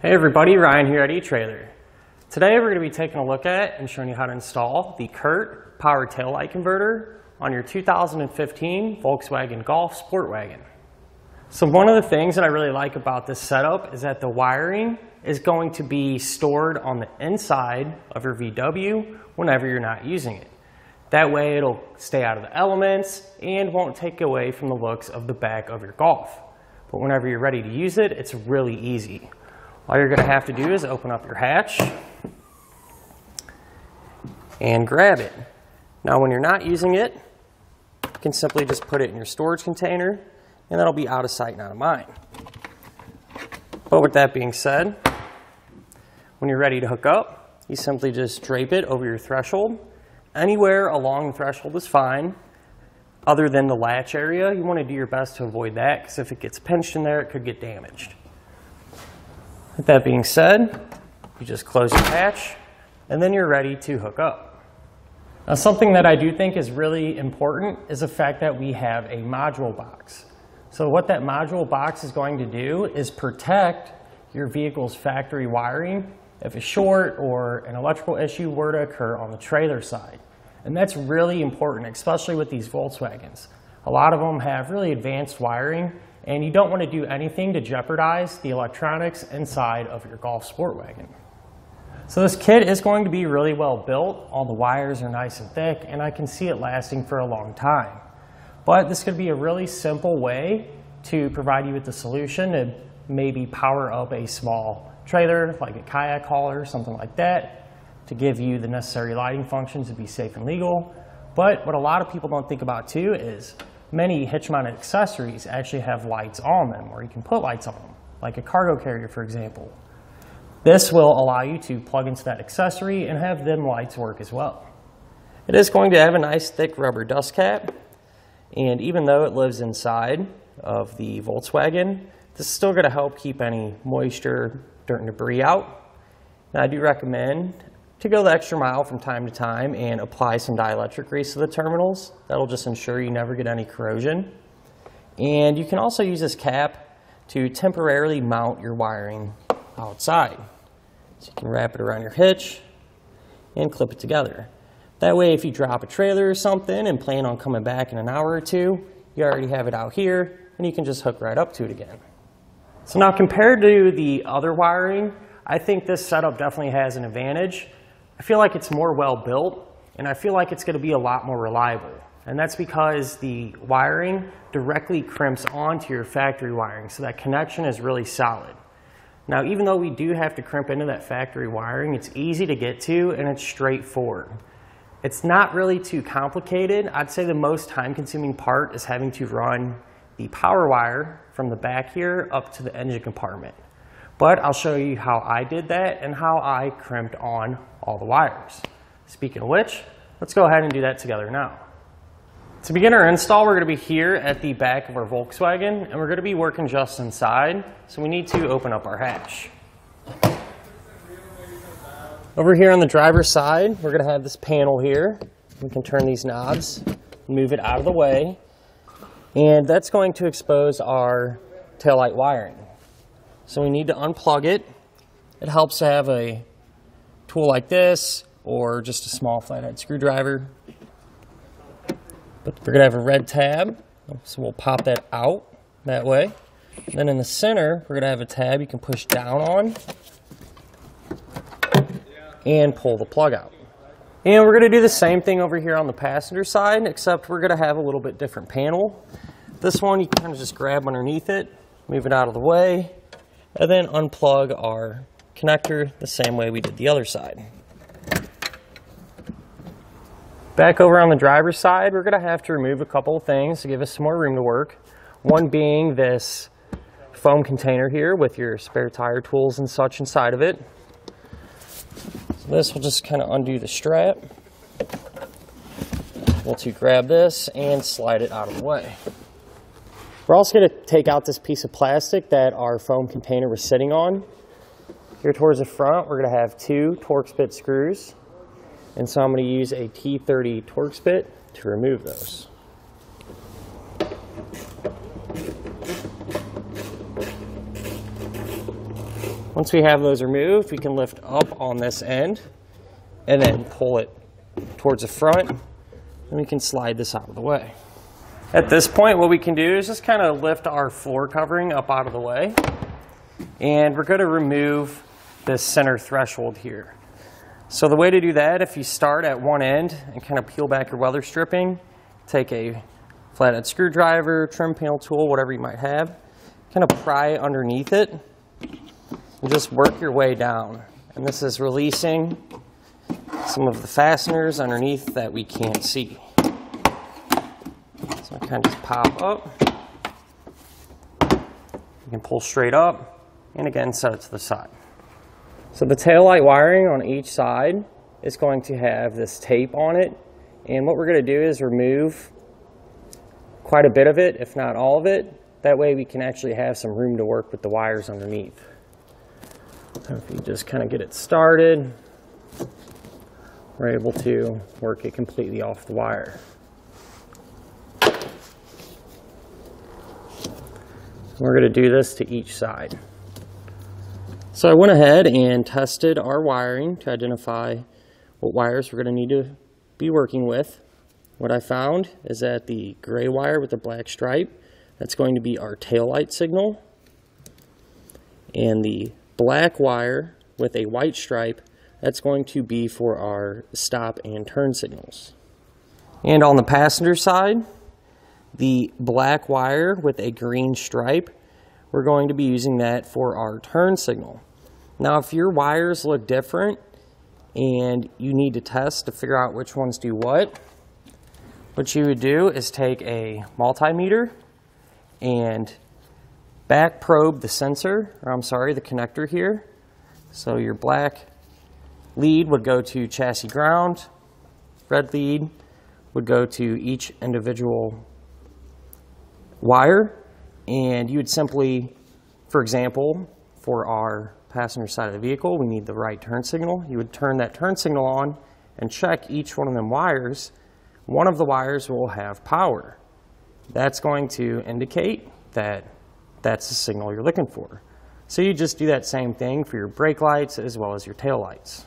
Hey everybody, Ryan here at eTrailer. Today we're going to be taking a look at and showing you how to install the Curt power taillight converter on your 2015 Volkswagen Golf SportWagen. So one of the things that I really like about this setup is that the wiring is going to be stored on the inside of your VW whenever you're not using it. That way it'll stay out of the elements and won't take away from the looks of the back of your Golf. But whenever you're ready to use it, it's really easy. All you're going to have to do is open up your hatch and grab it. Now when you're not using it, you can simply just put it in your storage container and that'll be out of sight and out of mind. But with that being said, when you're ready to hook up, you simply just drape it over your threshold. Anywhere along the threshold is fine. Other than the latch area, you want to do your best to avoid that because if it gets pinched in there, it could get damaged. With that being said, you just close your hatch and then you're ready to hook up. Now something that I do think is really important is the fact that we have a module box. So what that module box is going to do is protect your vehicle's factory wiring if a short or an electrical issue were to occur on the trailer side. And that's really important, especially with these Volkswagens. A lot of them have really advanced wiring and you don't want to do anything to jeopardize the electronics inside of your Golf SportWagen. So this kit is going to be really well built. All the wires are nice and thick and I can see it lasting for a long time. But this could be a really simple way to provide you with the solution to maybe power up a small trailer like a kayak hauler, something like that, to give you the necessary lighting functions to be safe and legal. But what a lot of people don't think about too is many hitch-mounted accessories actually have lights on them, or you can put lights on them, like a cargo carrier, for example. This will allow you to plug into that accessory and have them lights work as well. It is going to have a nice thick rubber dust cap, and even though it lives inside of the Volkswagen, this is still going to help keep any moisture, dirt, and debris out. And I do recommend to go the extra mile from time to time and apply some dielectric grease to the terminals. That'll just ensure you never get any corrosion. And you can also use this cap to temporarily mount your wiring outside. So you can wrap it around your hitch and clip it together. That way if you drop a trailer or something and plan on coming back in an hour or two, you already have it out here and you can just hook right up to it again. So now compared to the other wiring, I think this setup definitely has an advantage. I feel like it's more well built and I feel like it's going to be a lot more reliable. And that's because the wiring directly crimps onto your factory wiring, so that connection is really solid. Now even though we do have to crimp into that factory wiring, it's easy to get to and it's straightforward. It's not really too complicated. I'd say the most time-consuming part is having to run the power wire from the back here up to the engine compartment. But I'll show you how I did that and how I crimped on all the wires. Speaking of which, let's go ahead and do that together now. To begin our install, we're going to be here at the back of our Volkswagen and we're going to be working just inside, so we need to open up our hatch. Over here on the driver's side, we're going to have this panel here. We can turn these knobs, move it out of the way, and that's going to expose our taillight wiring. So we need to unplug it. It helps to have a tool like this or just a small flathead screwdriver. But we're going to have a red tab, so we'll pop that out that way. And then in the center, we're going to have a tab you can push down on and pull the plug out. And we're going to do the same thing over here on the passenger side, except we're going to have a little bit different panel. This one you can kind of just grab underneath it, move it out of the way, and then unplug our connector the same way we did the other side. Back over on the driver's side, we're going to have to remove a couple of things to give us some more room to work. One being this foam container here with your spare tire tools and such inside of it. So this will just kind of undo the strap. We'll grab this and slide it out of the way. We're also going to take out this piece of plastic that our foam container was sitting on. Here towards the front, we're going to have 2 Torx bit screws. And so I'm going to use a T30 Torx bit to remove those. Once we have those removed, we can lift up on this end and then pull it towards the front, and we can slide this out of the way. At this point, what we can do is just kind of lift our floor covering up out of the way, and we're going to remove this center threshold here. So the way to do that, if you start at one end and kind of peel back your weather stripping, take a flathead screwdriver, trim panel tool, whatever you might have, kind of pry underneath it and just work your way down. And this is releasing some of the fasteners underneath that we can't see. So I kind of just pop up. You can pull straight up and again set it to the side. So the taillight wiring on each side is going to have this tape on it, and what we're going to do is remove quite a bit of it, if not all of it. That way we can actually have some room to work with the wires underneath. So if you just kind of get it started, we're able to work it completely off the wire. We're going to do this to each side. So I went ahead and tested our wiring to identify what wires we're going to need to be working with. What I found is that the gray wire with the black stripe, that's going to be our taillight signal. And the black wire with a white stripe, that's going to be for our stop and turn signals. And on the passenger side, the black wire with a green stripe, we're going to be using that for our turn signal. Now, if your wires look different and you need to test to figure out which ones do what you would do is take a multimeter and back probe the sensor, or I'm sorry, the connector here. So your black lead would go to chassis ground, red lead would go to each individual wire, and you would simply, for example, for our passenger side of the vehicle, we need the right turn signal. You would turn that turn signal on and check each one of them wires. One of the wires will have power. That's going to indicate that that's the signal you're looking for. So you just do that same thing for your brake lights as well as your tail lights.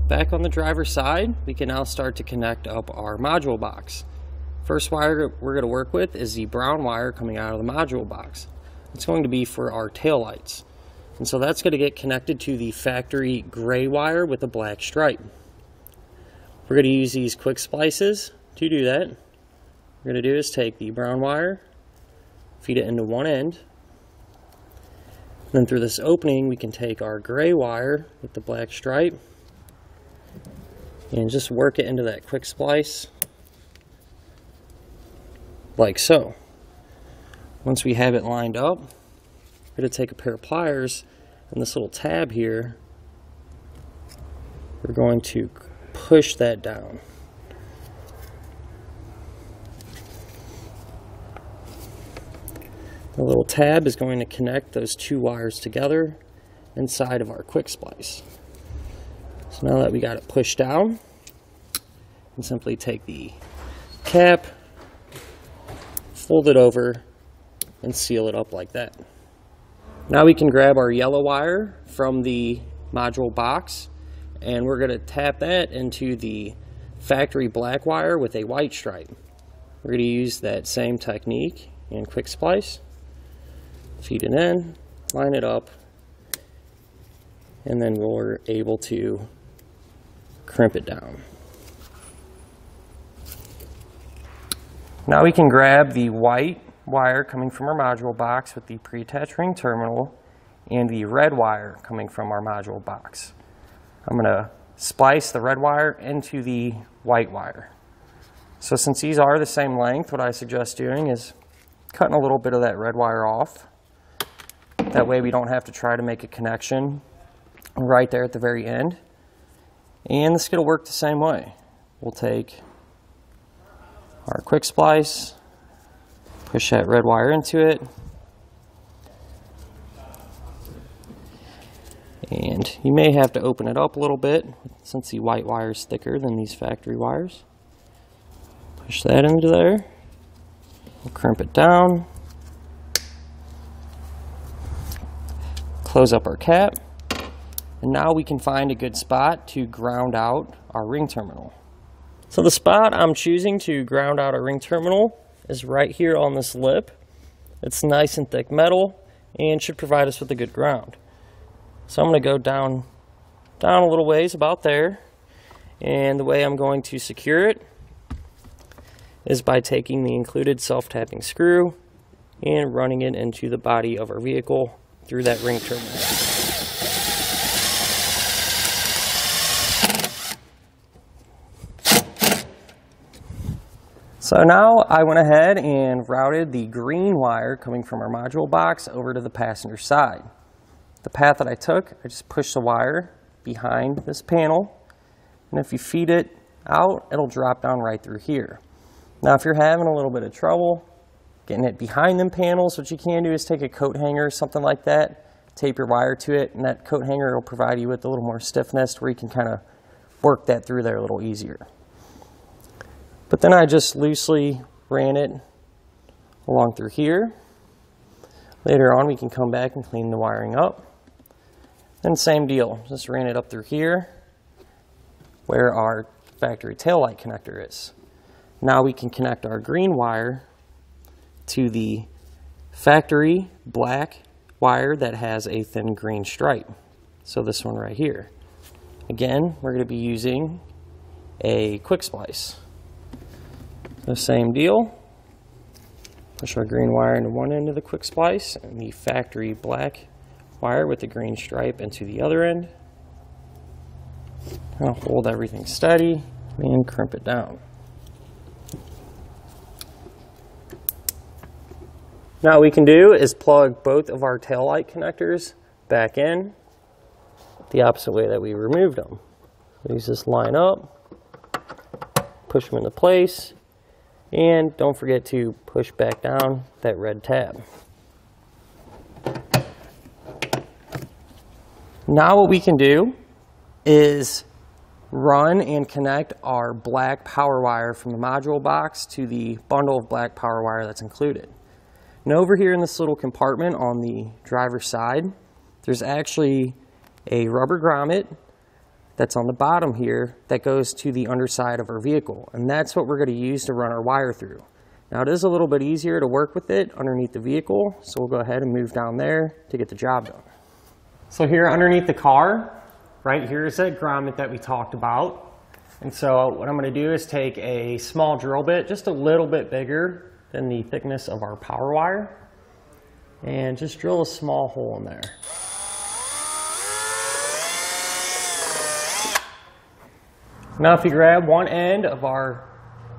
Back on the driver's side, we can now start to connect up our module box. First wire we're going to work with is the brown wire coming out of the module box. It's going to be for our tail lights. And so that's going to get connected to the factory gray wire with a black stripe. We're going to use these quick splices to do that. What we're going to do is take the brown wire, feed it into one end. Then through this opening, we can take our gray wire with the black stripe and just work it into that quick splice like so. Once we have it lined up, we're going to take a pair of pliers and this little tab here, we're going to push that down. The little tab is going to connect those two wires together inside of our quick splice. So now that we got it pushed down, we can simply take the cap, fold it over, and seal it up like that. Now we can grab our yellow wire from the module box, and we're going to tap that into the factory black wire with a white stripe. We're going to use that same technique in quick splice. Feed it in, line it up, and then we're able to crimp it down. Now we can grab the white wire coming from our module box with the pre-attached ring terminal and the red wire coming from our module box. I'm going to splice the red wire into the white wire. So since these are the same length, what I suggest doing is cutting a little bit of that red wire off. That way we don't have to try to make a connection right there at the very end. And this is going to work the same way. We'll take our quick splice, push that red wire into it, and you may have to open it up a little bit since the white wire is thicker than these factory wires. Push that into there, we'll crimp it down, close up our cap, and now we can find a good spot to ground out our ring terminal. So the spot I'm choosing to ground out a ring terminal is right here on this lip. It's nice and thick metal and should provide us with a good ground. So I'm going to go down a little ways, about there, and the way I'm going to secure it is by taking the included self-tapping screw and running it into the body of our vehicle through that ring terminal. So now I went ahead and routed the green wire coming from our module box over to the passenger side. The path that I took, I just pushed the wire behind this panel, and if you feed it out, it'll drop down right through here. Now if you're having a little bit of trouble getting it behind them panels, what you can do is take a coat hanger or something like that, tape your wire to it, and that coat hanger will provide you with a little more stiffness where you can kind of work that through there a little easier. But then I just loosely ran it along through here. Later on we can come back and clean the wiring up. And same deal, just ran it up through here where our factory taillight connector is. Now we can connect our green wire to the factory black wire that has a thin green stripe. So this one right here. Again, we're going to be using a quick splice. The same deal. Push our green wire into one end of the quick splice and the factory black wire with the green stripe into the other end. I'll hold everything steady and crimp it down. Now what we can do is plug both of our taillight connectors back in the opposite way that we removed them. These just line up, push them into place, and don't forget to push back down that red tab. Now what we can do is run and connect our black power wire from the module box to the bundle of black power wire that's included. And over here in this little compartment on the driver's side, there's actually a rubber grommet that's on the bottom here that goes to the underside of our vehicle. And that's what we're going to use to run our wire through. Now it is a little bit easier to work with it underneath the vehicle, so we'll go ahead and move down there to get the job done. So here underneath the car, right here is that grommet that we talked about. And so what I'm going to do is take a small drill bit, just a little bit bigger than the thickness of our power wire, and just drill a small hole in there. Now if you grab one end of our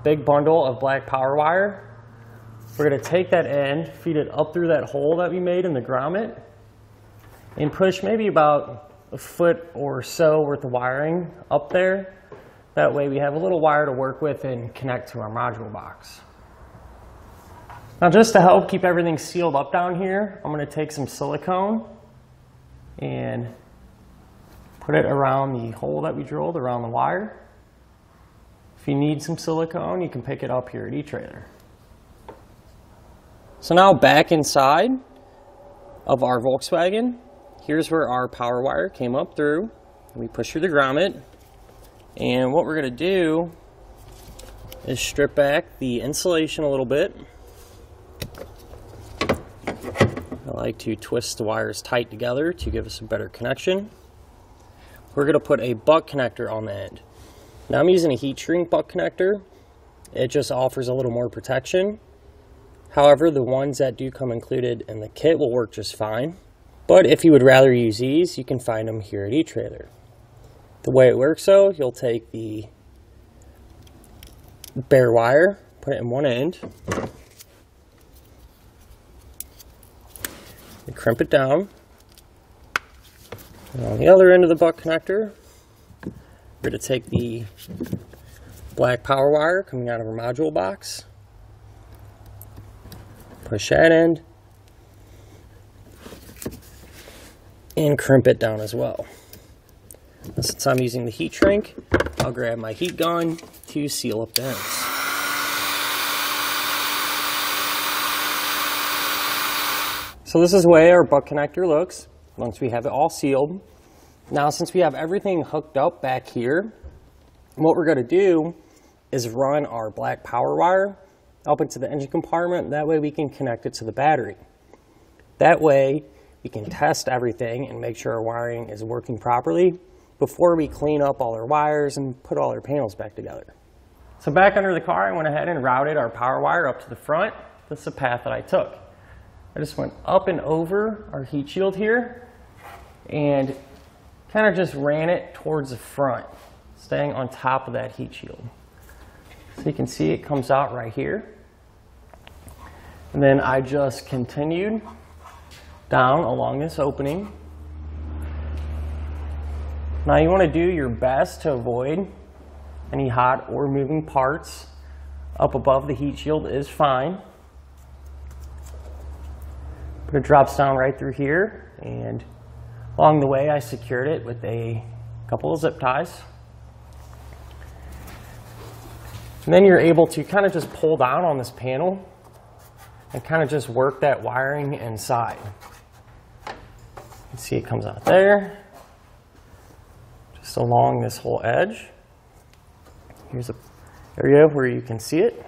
big bundle of black power wire, we're going to take that end, feed it up through that hole that we made in the grommet, and push maybe about a foot or so worth of wiring up there. That way we have a little wire to work with and connect to our module box. Now just to help keep everything sealed up down here, I'm going to take some silicone and put it around the hole that we drilled around the wire. If you need some silicone, you can pick it up here at eTrailer. So now back inside of our Volkswagen, here's where our power wire came up through. We push through the grommet, and what we're going to do is strip back the insulation a little bit. I like to twist the wires tight together to give us a better connection. We're going to put a butt connector on the end. Now I'm using a heat shrink butt connector. It just offers a little more protection. However, the ones that do come included in the kit will work just fine. But if you would rather use these, you can find them here at eTrailer. The way it works though, you'll take the bare wire, put it in one end, and crimp it down. And on the other end of the butt connector, we're going to take the black power wire coming out of our module box, push that end, and crimp it down as well. Now, since I'm using the heat shrink, I'll grab my heat gun to seal up the ends. So this is the way our butt connector looks. once we have it all sealed. Now, since we have everything hooked up back here, what we're going to do is run our black power wire up into the engine compartment. That way we can connect it to the battery. That way we can test everything and make sure our wiring is working properly before we clean up all our wires and put all our panels back together. So back under the car, I went ahead and routed our power wire up to the front. That's the path that I took. I just went up and over our heat shield here and kind of just ran it towards the front, staying on top of that heat shield. So you can see it comes out right here. And then I just continued down along this opening. Now you want to do your best to avoid any hot or moving parts. Up above the heat shield is fine. But it drops down right through here, and along the way I secured it with a couple of zip ties. And then you're able to kind of just pull down on this panel and kind of just work that wiring inside. You can see it comes out there, just along this whole edge. Here's an area where you can see it.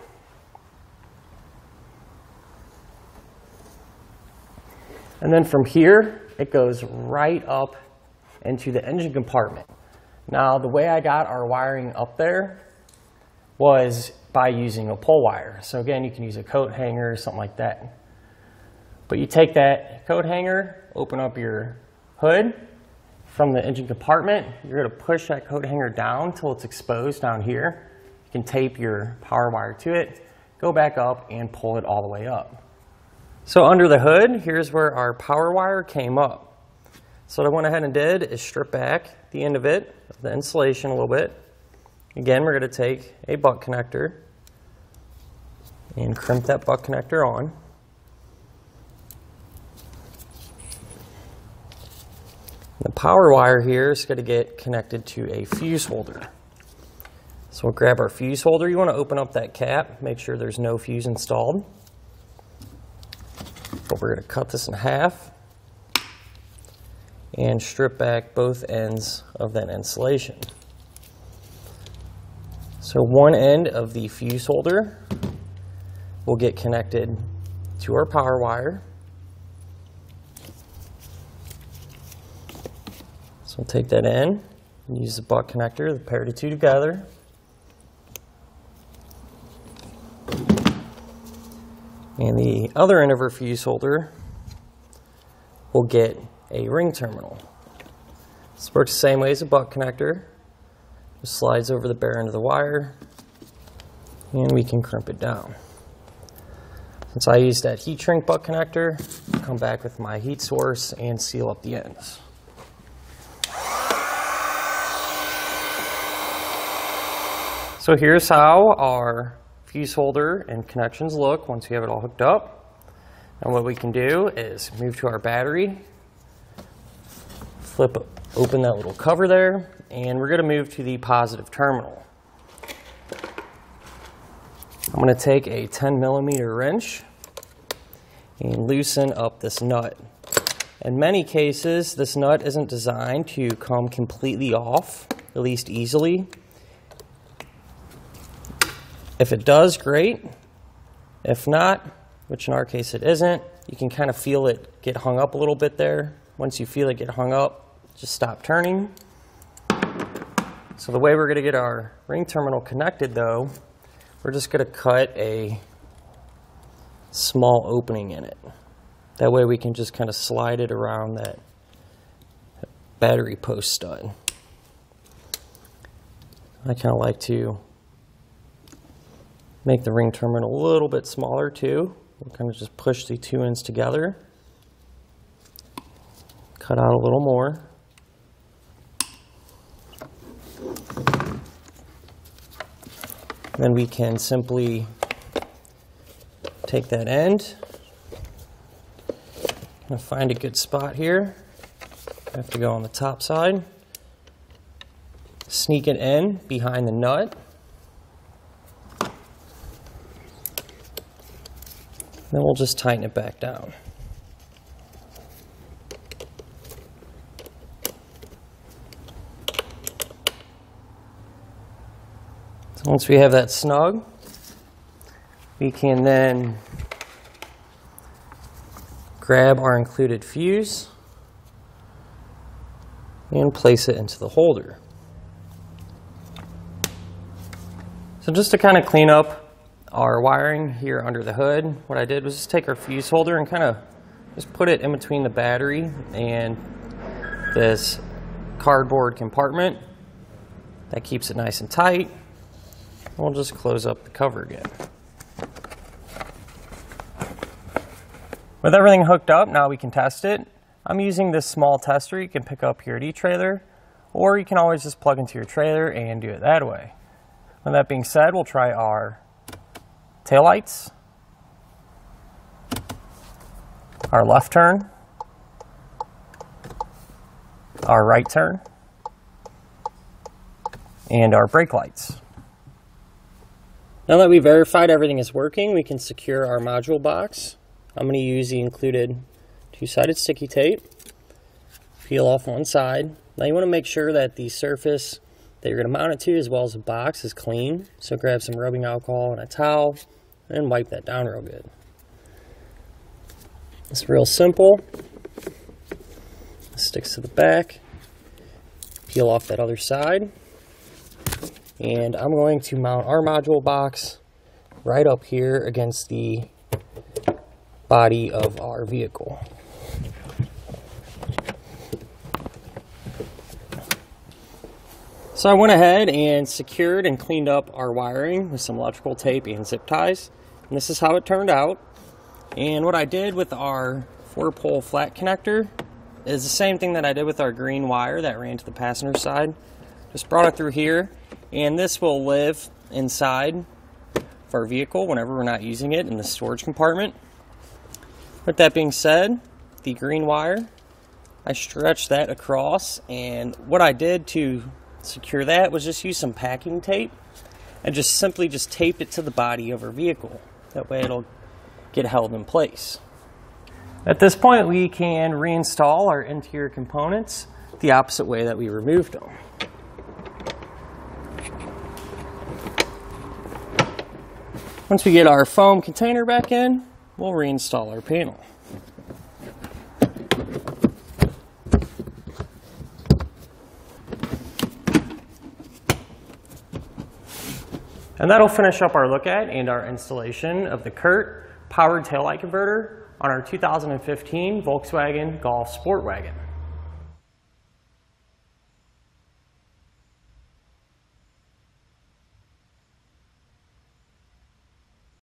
And then from here, it goes right up into the engine compartment. Now, the way I got our wiring up there was by using a pull wire. So again, you can use a coat hanger or something like that. But you take that coat hanger, open up your hood from the engine compartment. You're going to push that coat hanger down till it's exposed down here. You can tape your power wire to it, go back up and pull it all the way up. So under the hood, here's where our power wire came up. So what I went ahead and did is strip back the end of it, the insulation a little bit. Again, we're going to take a butt connector and crimp that butt connector on. The power wire here is going to get connected to a fuse holder. So we'll grab our fuse holder. You want to open up that cap, make sure there's no fuse installed. But we're going to cut this in half and strip back both ends of that insulation. So one end of the fuse holder will get connected to our power wire. So we'll take that in and use the butt connector to pair the two together. And the other end of our fuse holder will get a ring terminal. This works the same way as a butt connector. Just slides over the bare end of the wire, and we can crimp it down. Since I used that heat shrink butt connector, I'll come back with my heat source and seal up the ends. So here's how our fuse holder and connections look once we have it all hooked up. And what we can do is move to our battery, flip open that little cover there, and we're going to move to the positive terminal. I'm going to take a 10mm wrench and loosen up this nut. In many cases, this nut isn't designed to come completely off, at least easily. If it does, great. If not, which in our case it isn't, you can kind of feel it get hung up a little bit there. Once you feel it get hung up, just stop turning. So the way we're going to get our ring terminal connected though, we're just going to cut a small opening in it. That way we can just kind of slide it around that battery post stud. I kind of like to make the ring terminal a little bit smaller too. We'll kind of just push the two ends together. Cut out a little more. Then we can simply take that end, and find a good spot here. I have to go on the top side. Sneak it in behind the nut. Then we'll just tighten it back down. Once we have that snug, we can then grab our included fuse and place it into the holder. So just to kind of clean up our wiring here under the hood, what I did was just take our fuse holder and kind of just put it in between the battery and this cardboard compartment. That keeps it nice and tight. We'll just close up the cover again. With everything hooked up, now we can test it. I'm using this small tester you can pick up here at eTrailer, or you can always just plug into your trailer and do it that way. With that being said, we'll try our taillights, our left turn, our right turn, and our brake lights. Now that we've verified everything is working, we can secure our module box. I'm going to use the included two-sided sticky tape. Peel off one side. Now you want to make sure that the surface that you're going to mount it to, as well as the box, is clean. So grab some rubbing alcohol and a towel and wipe that down real good. It's real simple. It sticks to the back. Peel off that other side. And I'm going to mount our module box right up here against the body of our vehicle. So I went ahead and secured and cleaned up our wiring with some electrical tape and zip ties. And this is how it turned out. And what I did with our 4-pole flat connector is the same thing that I did with our green wire that ran to the passenger side. Just brought it through here, and this will live inside of our vehicle whenever we're not using it in the storage compartment. With that being said, the green wire, I stretched that across, and what I did to secure that was just use some packing tape and just simply tape it to the body of our vehicle. That way it'll get held in place. At this point, we can reinstall our interior components the opposite way that we removed them. Once we get our foam container back in, we'll reinstall our panel. And that'll finish up our look at and our installation of the Curt powered taillight converter on our 2015 Volkswagen Golf SportWagen.